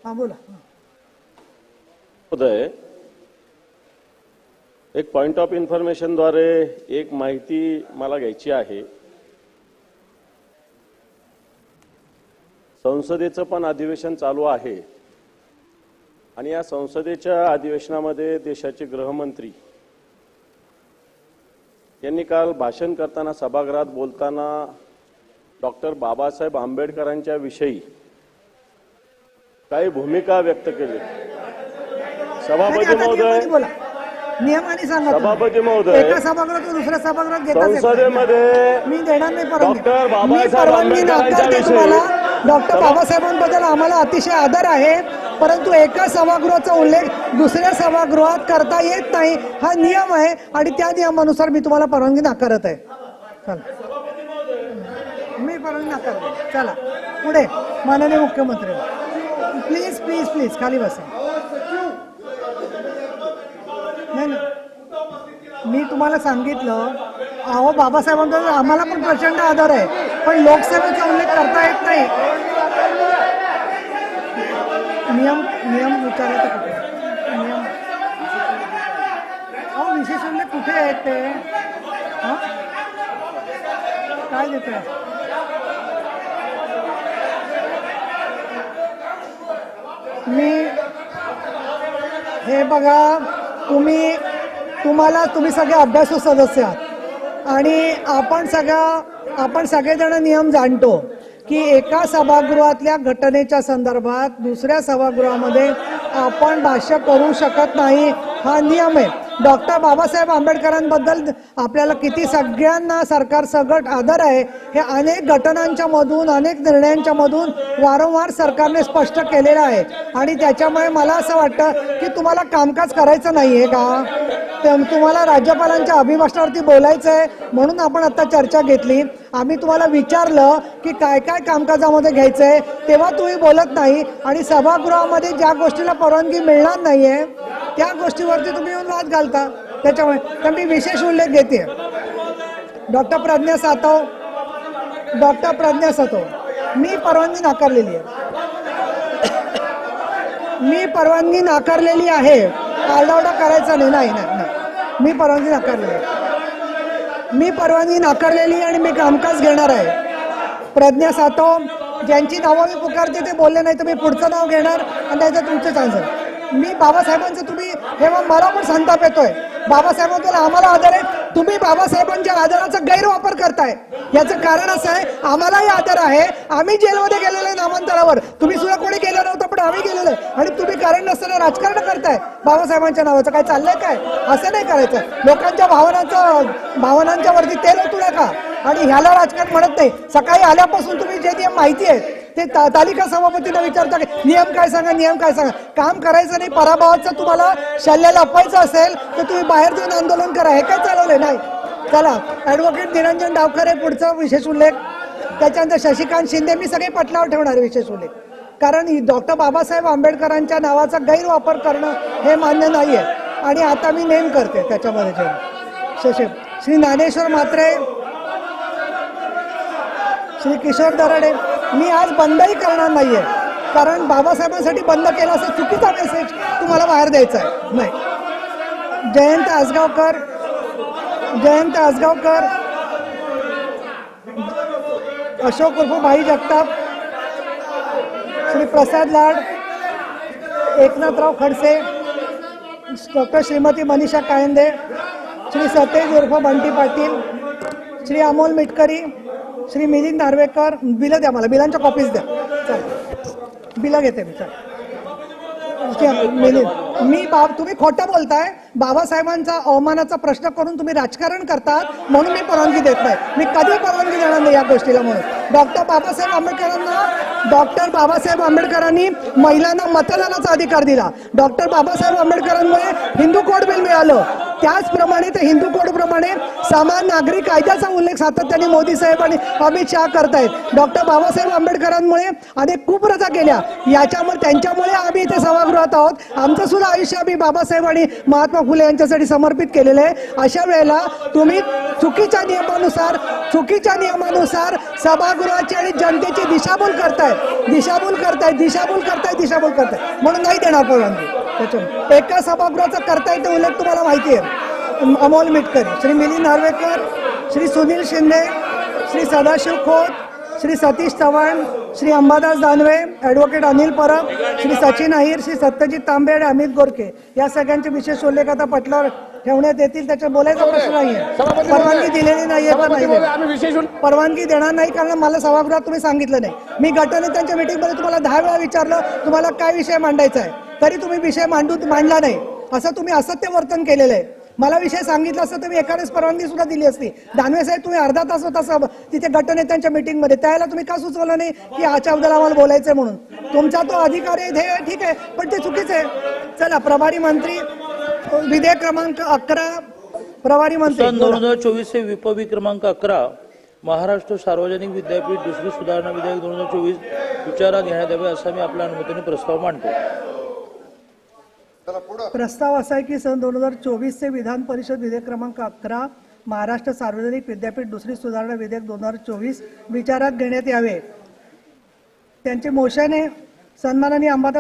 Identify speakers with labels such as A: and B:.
A: हा बोला.
B: महोदय, एक पॉइंट ऑफ इन्फॉर्मेशन द्वारे एक माहिती मला घ्यायची आहे. संसदेचं पण अधिवेशन चालू आहे आणि या संसदेच्या अधिवेशनामध्ये देशाचे गृहमंत्री यांनी काल भाषण करताना सभागृहात बोलताना डॉक्टर बाबासाहेब आंबेडकरांच्या विषयी काही भूमिका व्यक्त केली. सभापती महोदय,
A: नियमाने सांगा.
B: सभापती महोदय,
A: एका सभागृहातून दुसऱ्या सभागृहात घेता
B: संसदेमध्ये
A: मी देणार नाही परवानगी.
B: डॉक्टर
A: मी
B: बाबासाहेब
A: परवानगी
B: आंबेडकरांच्या
A: नाकारते
B: विषयी
A: तुम्हाला. डॉक्टर बाबासाहेबांबद्दल आम्हाला अतिशय आदर आहे, परंतु एका सभागृहाचा उल्लेख दुसऱ्या सभागृहात करता येत नाही, हा नियम आहे आणि त्या नियमानुसार मी तुम्हाला परवानगी नाकारत आहे. चला, मी परवानगी नाकारते. चला पुढे. माननीय मुख्यमंत्री, प्लीज प्लीज प्लीज खाली बसा. नाही, मी तुम्हाला सांगितलं, अहो बाबासाहेबांबद्दल आम्हाला पण प्रचंड आदर आहे, पण लोकसेवेचा उल्लेख करता येत नाही. नियम विचारायचं कुठे? नियम, अहो विशेष उल्लेख कुठे आहेत ते? हा काय देतोय? हे बघा, तुम्ही सगळे अभ्यासू सदस्य आहात आणि आपण सगळेजण नियम जाणतो की एका सभागृहातल्या घटनेच्या संदर्भात दुसऱ्या सभागृहामध्ये आपण भाष्य करू शकत नाही, हा नियम आहे. डॉक्टर बाबासाहेब आंबेडकरांबद्दल आपल्याला किती सगळ्यांना सरकार सगट आदर आहे, हे अनेक घटनांच्या मधून अनेक निर्णयांच्या मधून वारंवार सरकारने स्पष्ट केलेलं आहे आणि त्याच्यामुळे मला असं वाटतं की तुम्हाला कामकाज करायचं नाहीये का? तुम्हाला राज्यपालांच्या अभिभाषणावरती बोलायचं आहे म्हणून आपण आता चर्चा घेतली. आम्ही तुम्हाला विचारलं की काय काय कामकाजामध्ये घ्यायचंय, तेव्हा तुम्ही बोलत नाही आणि सभागृहामध्ये ज्या गोष्टीला परवानगी मिळणार नाहीये त्या गोष्टीवरती तुम्ही येऊन वाद घालता. त्याच्यामुळे तर मी विशेष उल्लेख घेते. डॉक्टर प्रज्ञा सातव, मी परवानगी नाकारलेली आहे. आरडाओरडा करायचा नाही. मी परवानगी नाकारलेली आणि मी कामकाज घेणार आहे. प्रज्ञा सातव ज्यांची नावं मी पुकारते ते बोलले नाही तर मी पुढचं नाव घेणार आणि त्याचं तुमचं चान्सर. मी बाबासाहेबांचं तुम्ही हेव्हा मला पण संताप येतोय. बाबासाहेबांबद्दल आम्हाला आदर आहे, तुम्ही बाबासाहेबांच्या आदराचा गैरवापर करताय. याचं कारण असं आहे, आम्हालाही आदर आहे, आम्ही जेलमध्ये गेलेलो आहे नामांतरावर, तुम्ही सुद्धा कोणी गेलं नव्हतं पण आम्ही गेलेलो आहे आणि तुम्ही कारण नसताना राजकारण करताय बाबासाहेबांच्या नावाचं. काय चाललंय काय? असं नाही करायचं. लोकांच्या भावनांच्या वरती तेल ओतू नका आणि ह्याला राजकारण म्हणत नाही. सकाळी आल्यापासून तुम्ही जे नियम माहिती आहेत ते तालिका सभापतींना विचारता की नियम काय सांगा. काम करायचं नाही, पराभवाचं तुम्हाला शल्य लपवायचं असेल तर तुम्ही बाहेर जाऊन आंदोलन करा. हे काय चालवलं नाही. चला, ॲडव्होकेट निरंजन डावखरे पुढचा विशेष उल्लेख, त्याच्यानंतर शशिकांत शिंदे. मी सगळे पटलावर ठेवणार विशेष उल्लेख, कारण डॉक्टर बाबासाहेब आंबेडकरांच्या नावाचा गैरवापर करणं हे मान्य नाही आहे आणि आता मी नेम करते त्याच्यामध्ये. श्री ज्ञानेश्वर म्हात्रे, श्री किशोर दराडे. मी आज बंदही करणार नाहीये, कारण बाबासाहेबांसाठी बंद केला असं चुकीचा मेसेज तुम्हाला बाहेर द्यायचा आहे. नाही. जयंत आसगावकर, अशोक उर्फ भाई जगताप, श्री प्रसाद लाड, एकनाथराव खडसे, डॉक्टर श्रीमती मनीषा कायंदे, श्री सतेज उर्फ बंटी पाटील, श्री अमोल मिटकरी, श्री मिलिंद नार्वेकर. बिलं द्या मला, बिलांच्या कॉपीज द्या. चल, बिलं घेते मी. चल मिलिंद, तुम्ही खोटं बोलताय. बाबासाहेबांचा अवमानाचा प्रश्न करून तुम्ही राजकारण करतात म्हणून मी परवानगी देत नाही. मी कधी परवानगी देणार नाही या गोष्टीला. म्हणून डॉक्टर बाबासाहेब आंबेडकरांनी महिलांना मतदानाचा अधिकार दिला. डॉक्टर बाबासाहेब आंबेडकरांमुळे हिंदू कोड बिल मिळालं. त्याचप्रमाणे ते हिंदू कोडप्रमाणे समान नागरिक कायद्याचा उल्लेख सातत्याने मोदी साहेब आणि अमित शहा करतायत. डॉक्टर बाबासाहेब आंबेडकरांमुळे अनेक कुप्रथा केल्या, याच्यामुळे त्यांच्यामुळे आम्ही इथे सभागृहात आहोत. आमचं सुद्धा आयुष्य आम्ही बाबासाहेब आणि महात्मा फुले यांच्यासाठी समर्पित केलेलं आहे. अशा वेळेला तुम्ही चुकीच्या नियमानुसार सभागृहाची आणि जनतेची दिशाभूल करताय म्हणून नाही देणार परवानगी. त्याच्यामुळे एका सभागृहाचा करता येते उल्लेख तुम्हाला माहिती आहे. अमोल मिटकरी, श्री मिलिंद नार्वेकर, श्री सुनील शिंदे, श्री सदाशिव खोत, श्री सतीश चव्हाण, श्री अंबादास दानवे, ॲडव्होकेट अनिल परब, श्री सचिन अहिर, श्री सत्यजित तांबे आणि अमित गोरखे या सगळ्यांचे विशेष उल्लेख आता पटलावर ठेवण्यात येतील. त्याच्या बोलायचा प्रश्न नाहीये. परवानगी दिलेली नाहीये तर नाही परवानगी देणार नाही, कारण मला सभागृहात तुम्ही सांगितलं नाही. मी गटनेत्यांच्या मीटिंगमध्ये तुम्हाला 10 वेळा विचारलं तुम्हाला काय विषय मांडायचा आहे, तरी तुम्ही विषय मांडला नाही. असं तुम्ही असत्य वर्तन केलेलं आहे. मला विषय सांगितलं असतं तर मी एखाद्याच परवानगी सुद्धा दिली असती. दानवे साहेब तुम्ही अर्धा तास होता तिथे गटनेत्यांच्या मीटिंगमध्ये, त्यावेळेला तुम्ही का सुचवलं नाही की ह्याच्याबद्दल आम्हाला बोलायचंय म्हणून? तुमचा तो अधिकार आहे, हे ठीक आहे, पण ते चुकीचं आहे. चला, प्रभारी मंत्री विधेयक क्रमांक 11 प्रभारी मंत्री
C: 2024 से विपवी क्रमांक 11 महाराष्ट्र सार्वजनिक विद्यापीठ दुसरी सुधारणा विधेयक 2024 विचारात घेण्यात यावे असा मी आपल्या अनुमतीने प्रस्ताव मांडतो.
A: प्रस्ताव असा आहे की सन 2024 चे विधान परिषद विधेयक क्रमांक 11 महाराष्ट्र सार्वजनिक विद्यापीठ दुसरी सुधारणा विधेयक 2024 विचारात घेण्यात यावे. त्यांचे मोशन आहे. सन्माननीय अंबादास